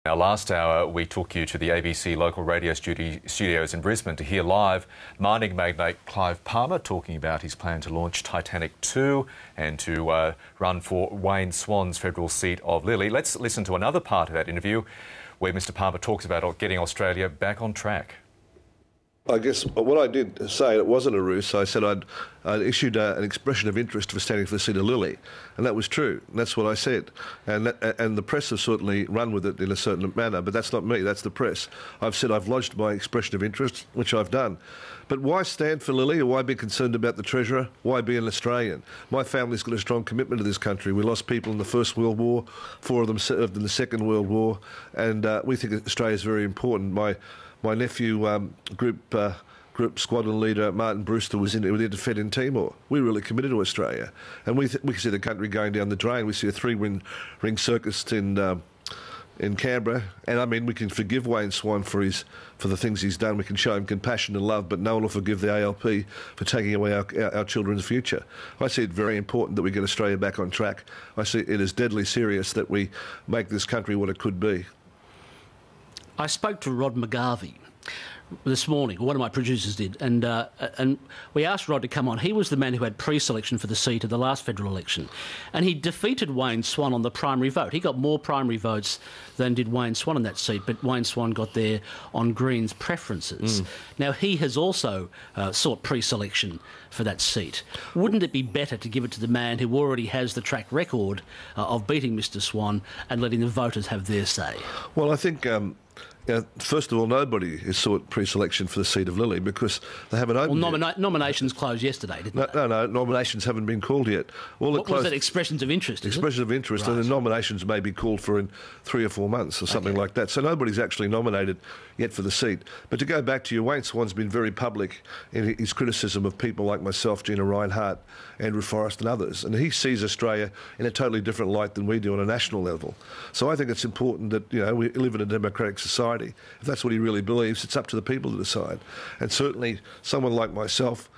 Now, last hour, we took you to the ABC local radio studios in Brisbane to hear live mining magnate Clive Palmer talking about his plan to launch Titanic 2 and to run for Wayne Swan's federal seat of Lilley. Let's listen to another part of that interview where Mr Palmer talks about getting Australia back on track. I guess what I did say, it wasn't a ruse. I said I'd issued an expression of interest for standing for the seat of Lilley, and that was true. And that's what I said. And the press have certainly run with it in a certain manner, but that's not me, that's the press. I've said I've lodged my expression of interest, which I've done. But why stand for Lilley, or why be concerned about the Treasurer? Why be an Australian? My family's got a strong commitment to this country. We lost people in the First World War, 4 of them served in the Second World War, and we think Australia's very important. My nephew, group squadron leader Martin Brewster was in the Fed in Timor. We're really committed to Australia, and we see the country going down the drain. We see a 3-ring circus in Canberra, and I mean we can forgive Wayne Swan for the things he's done. We can show him compassion and love, but no one will forgive the ALP for taking away our children's future. I see it very important that we get Australia back on track. I see it as deadly serious that we make this country what it could be. I spoke to Rod McGarvey this morning, one of my producers did, and we asked Rod to come on. He was the man who had pre-selection for the seat of the last federal election, and he defeated Wayne Swan on the primary vote. He got more primary votes than did Wayne Swan on that seat, but Wayne Swan got there on Greens' preferences. Now, he has also sought pre-selection for that seat. Wouldn't it be better to give it to the man who already has the track record of beating Mr Swan and letting the voters have their say? Well, I think... first of all, nobody has sought pre-selection for the seat of Lilley because they haven't opened yet. Nominations closed yesterday, didn't they? No, nominations haven't been called yet. What was that, expressions of interest? Expressions of interest, right. And the nominations may be called for in 3 or 4 months or something like that. So nobody's actually nominated yet for the seat. But to go back to you, Wayne Swan's been very public in his criticism of people like myself, Gina Rinehart, Andrew Forrest and others. And he sees Australia in a totally different light than we do on a national level. So I think it's important that, we live in a democratic society. If that's what he really believes, it's up to the people to decide. And certainly someone like myself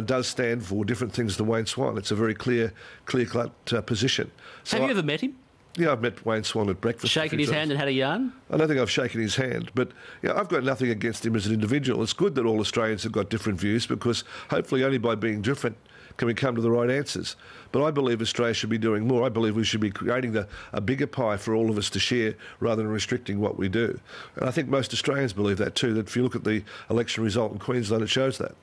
does stand for different things than Wayne Swan. It's a very clear-cut position. So Have you ever met him? Yeah, I've met Wayne Swan at breakfast. Shaken his hand and had a yarn? I don't think I've shaken his hand, but I've got nothing against him as an individual. It's good that all Australians have got different views because hopefully only by being different can we come to the right answers. But I believe Australia should be doing more. I believe we should be creating a bigger pie for all of us to share rather than restricting what we do. And I think most Australians believe that too, that if you look at the election result in Queensland, it shows that.